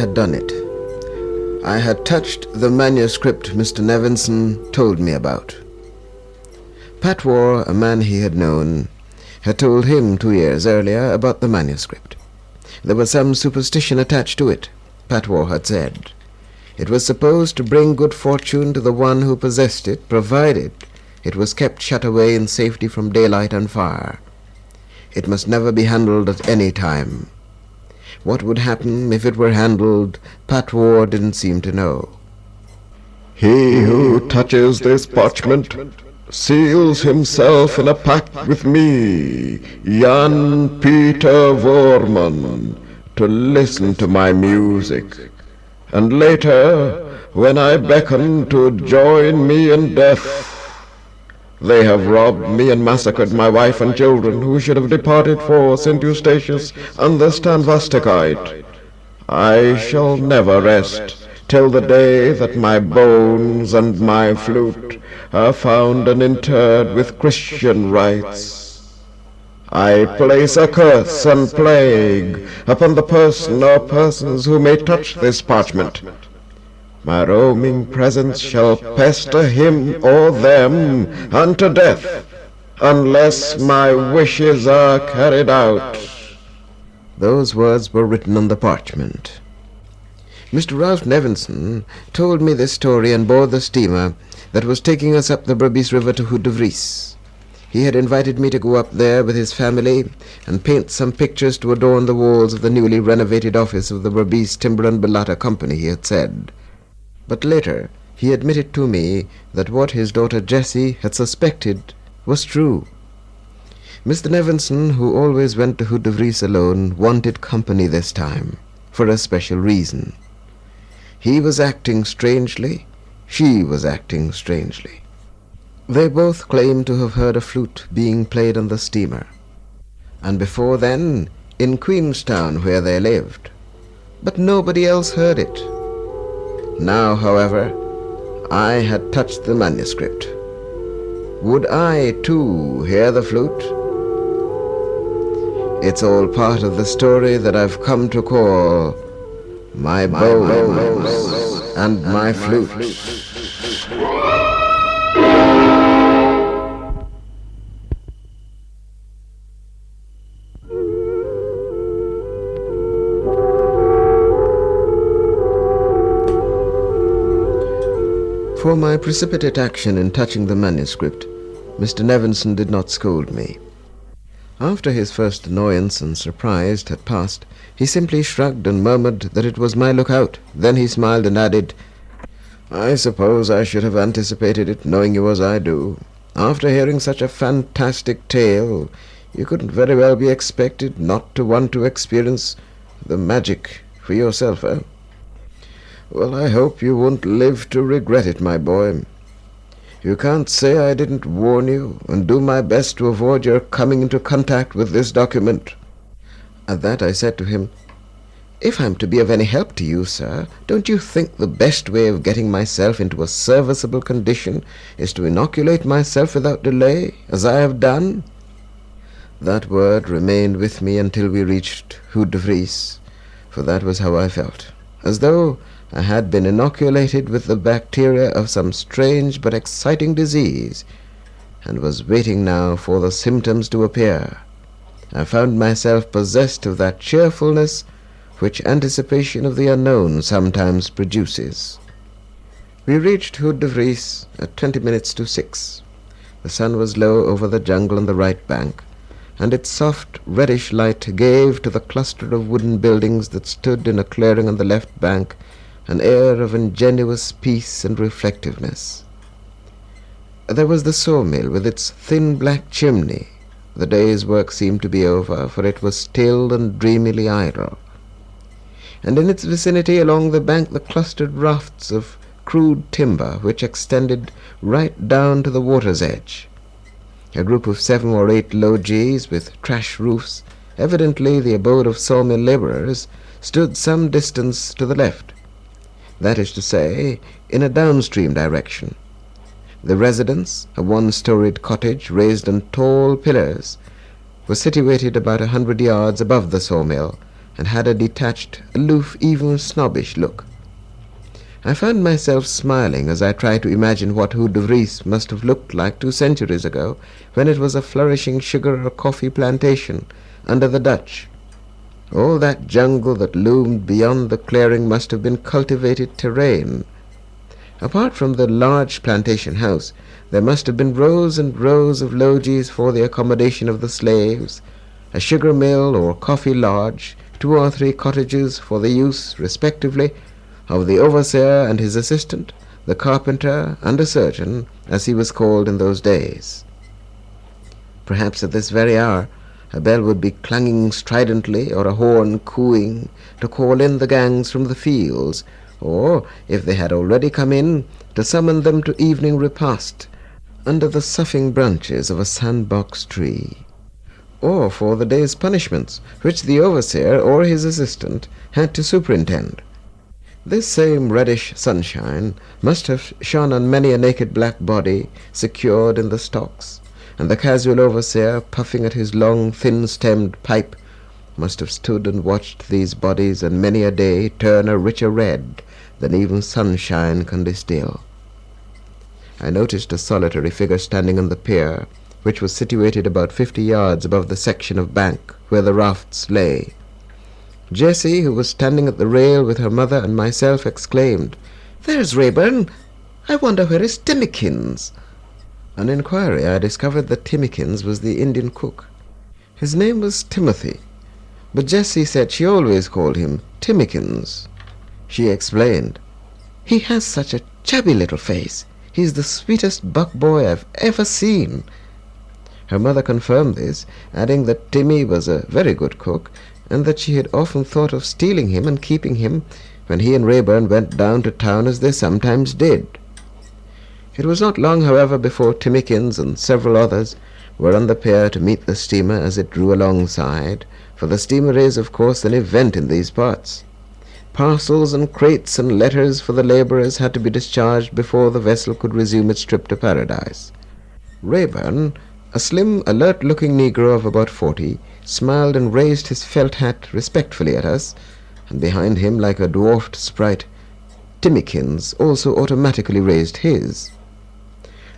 had done it. I had touched the manuscript Mr. Nevinson told me about. Patwar, a man he had known, had told him 2 years earlier about the manuscript. There was some superstition attached to it, Patwar had said. It was supposed to bring good fortune to the one who possessed it, provided it was kept shut away in safety from daylight and fire. It must never be handled at any time. What would happen if it were handled, Patwar didn't seem to know. "He who touches this parchment seals himself in a pact with me, Jan Peter Vorman, to listen to my music. And later, when I beckon to join me in death, they have robbed me and massacred my wife and children, who should have departed for St. Eustatius and the Stanvasticite. I shall never rest till the day that my bones and my flute are found and interred with Christian rites. I place a curse and plague upon the person or persons who may touch this parchment. My roaming presence shall pester him or them unto death, unless my wishes are carried out." Those words were written on the parchment. Mr. Ralph Nevinson told me this story on board the steamer that was taking us up the Berbice River to Hood de Vries. He had invited me to go up there with his family and paint some pictures to adorn the walls of the newly renovated office of the Berbice Timber and Bellata Company, he had said. But later he admitted to me that what his daughter Jessie had suspected was true. Mr. Nevinson, who always went to Hood de Vries alone, wanted company this time, for a special reason. He was acting strangely, she was acting strangely. They both claimed to have heard a flute being played on the steamer, and before then in Queenstown where they lived, but nobody else heard it. Now, however, I had touched the manuscript. Would I, too, hear the flute? It's all part of the story that I've come to call My Bones and My Flute. For my precipitate action in touching the manuscript, Mr. Nevinson did not scold me. After his first annoyance and surprise had passed, he simply shrugged and murmured that it was my lookout. Then he smiled and added, "I suppose I should have anticipated it, knowing you as I do. After hearing such a fantastic tale, you couldn't very well be expected not to want to experience the magic for yourself, eh? Well, I hope you won't live to regret it, my boy. You can't say I didn't warn you and do my best to avoid your coming into contact with this document." At that I said to him, "If I'm to be of any help to you, sir, don't you think the best way of getting myself into a serviceable condition is to inoculate myself without delay, as I have done?" That word remained with me until we reached Hood de Vries, for that was how I felt, as though I had been inoculated with the bacteria of some strange but exciting disease, and was waiting now for the symptoms to appear. I found myself possessed of that cheerfulness which anticipation of the unknown sometimes produces. We reached Hood de Vries at 20 minutes to 6. The sun was low over the jungle on the right bank, and its soft reddish light gave to the cluster of wooden buildings that stood in a clearing on the left bank an air of ingenuous peace and reflectiveness. There was the sawmill with its thin black chimney. The day's work seemed to be over, for it was still and dreamily idle. And in its vicinity along the bank the clustered rafts of crude timber which extended right down to the water's edge. A group of 7 or 8 loggies with trash roofs, evidently the abode of sawmill laborers, stood some distance to the left. That is to say, in a downstream direction. The residence, a 1-storied cottage raised on tall pillars, was situated about 100 yards above the sawmill, and had a detached, aloof, even snobbish look. I found myself smiling as I tried to imagine what Rue de Vries must have looked like 2 centuries ago, when it was a flourishing sugar or coffee plantation under the Dutch. All that jungle that loomed beyond the clearing must have been cultivated terrain. Apart from the large plantation house, there must have been rows and rows of loggies for the accommodation of the slaves, a sugar mill or coffee lodge, 2 or 3 cottages for the use, respectively, of the overseer and his assistant, the carpenter and a surgeon, as he was called in those days. Perhaps at this very hour a bell would be clanging stridently, or a horn cooing to call in the gangs from the fields, or, if they had already come in, to summon them to evening repast under the soughing branches of a sandbox tree, or for the day's punishments, which the overseer or his assistant had to superintend. This same reddish sunshine must have shone on many a naked black body secured in the stocks, and the casual overseer, puffing at his long, thin-stemmed pipe, must have stood and watched these bodies and many a day turn a richer red than even sunshine can distill. I noticed a solitary figure standing on the pier, which was situated about 50 yards above the section of bank where the rafts lay. Jessie, who was standing at the rail with her mother and myself, exclaimed, "There's Rayburn! I wonder where is Timmikins?" On inquiry, I discovered that Timmikins was the Indian cook. His name was Timothy, but Jessie said she always called him Timmikins. She explained, "He has such a chubby little face. He's the sweetest buck boy I've ever seen." Her mother confirmed this, adding that Timmy was a very good cook, and that she had often thought of stealing him and keeping him when he and Rayburn went down to town, as they sometimes did. It was not long, however, before Timmikins and several others were on the pier to meet the steamer as it drew alongside, for the steamer is, of course, an event in these parts. Parcels and crates and letters for the labourers had to be discharged before the vessel could resume its trip to paradise. Rayburn, a slim, alert-looking negro of about 40, smiled and raised his felt hat respectfully at us, and behind him, like a dwarfed sprite, Timmikins also automatically raised his.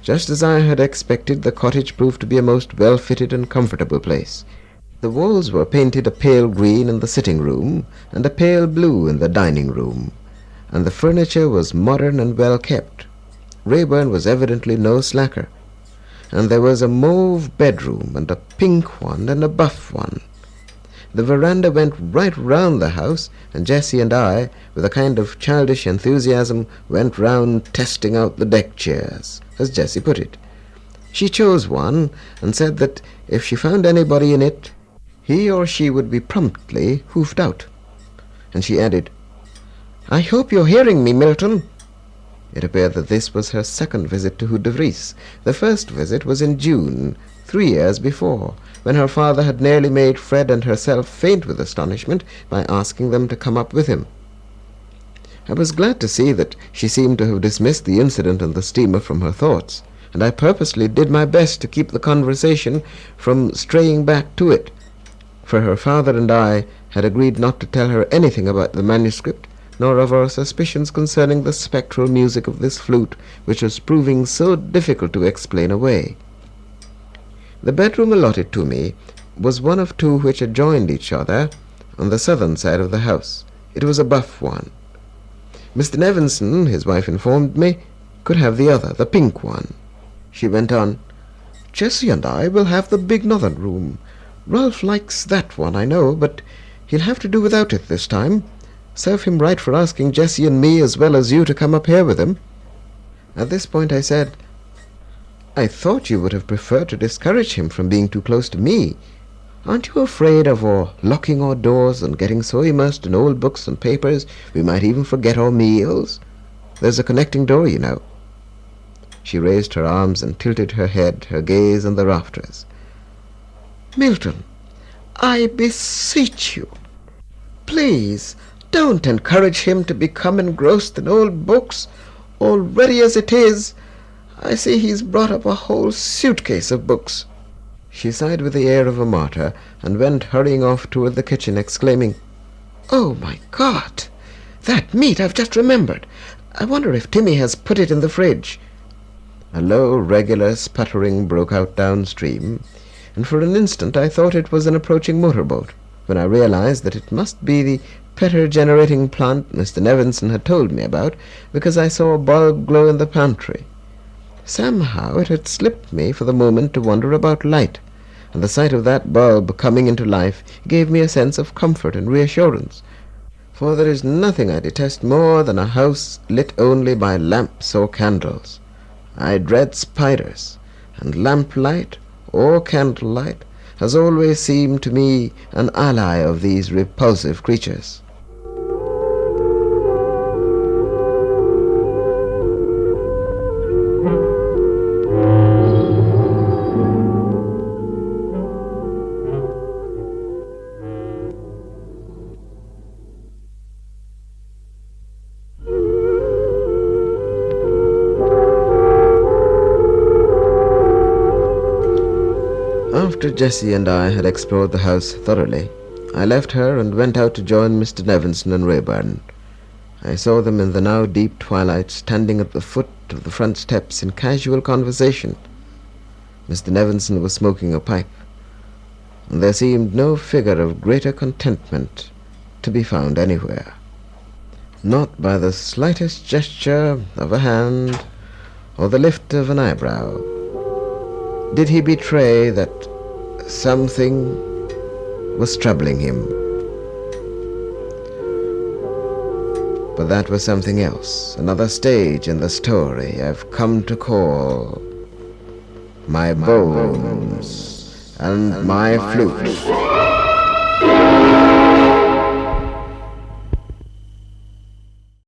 Just as I had expected, the cottage proved to be a most well-fitted and comfortable place. The walls were painted a pale green in the sitting-room and a pale blue in the dining-room, and the furniture was modern and well kept. Rayburn was evidently no slacker, and there was a mauve bedroom and a pink one and a buff one. The veranda went right round the house, and Jessie and I, with a kind of childish enthusiasm, went round testing out the deck chairs, as Jessie put it. She chose one, and said that if she found anybody in it, he or she would be promptly hoofed out. And she added, "I hope you're hearing me, Milton." It appeared that this was her second visit to Rue de Vries. The first visit was in June, 3 years before, when her father had nearly made Fred and herself faint with astonishment by asking them to come up with him. I was glad to see that she seemed to have dismissed the incident on the steamer from her thoughts, and I purposely did my best to keep the conversation from straying back to it, for her father and I had agreed not to tell her anything about the manuscript, nor of our suspicions concerning the spectral music of this flute, which was proving so difficult to explain away. The bedroom allotted to me was one of 2 which adjoined each other on the southern side of the house. It was a buff one. Mr. Nevinson, his wife informed me, could have the other, the pink one. She went on, "Jessie and I will have the big northern room. Ralph likes that one, I know, but he'll have to do without it this time. Serve him right for asking Jessie and me as well as you to come up here with him." At this point I said, "I thought you would have preferred to discourage him from being too close to me. Aren't you afraid of our locking our doors and getting so immersed in old books and papers we might even forget our meals? There's a connecting door, you know." She raised her arms and tilted her head, her gaze on the rafters. "Milton, I beseech you, please don't encourage him to become engrossed in old books. Already as it is, I see he's brought up a whole suitcase of books." She sighed with the air of a martyr, and went hurrying off toward the kitchen, exclaiming, Oh, my God! That meat, I've just remembered. I wonder if Timmy has put it in the fridge. A low, regular sputtering broke out downstream, and for an instant I thought it was an approaching motorboat, when I realized that it must be the petter-generating plant Mr. Nevinson had told me about, because I saw a bulb glow in the pantry. Somehow it had slipped me for the moment to wonder about light, and the sight of that bulb coming into life gave me a sense of comfort and reassurance, for there is nothing I detest more than a house lit only by lamps or candles. I dread spiders, and lamplight or candlelight has always seemed to me an ally of these repulsive creatures. After Jessie and I had explored the house thoroughly, I left her and went out to join Mr. Nevinson and Rayburn. I saw them in the now deep twilight standing at the foot of the front steps in casual conversation. Mr. Nevinson was smoking a pipe, and there seemed no figure of greater contentment to be found anywhere. Not by the slightest gesture of a hand or the lift of an eyebrow did he betray that something was troubling him. But that was something else, another stage in the story I've come to call My Bones and My Flute.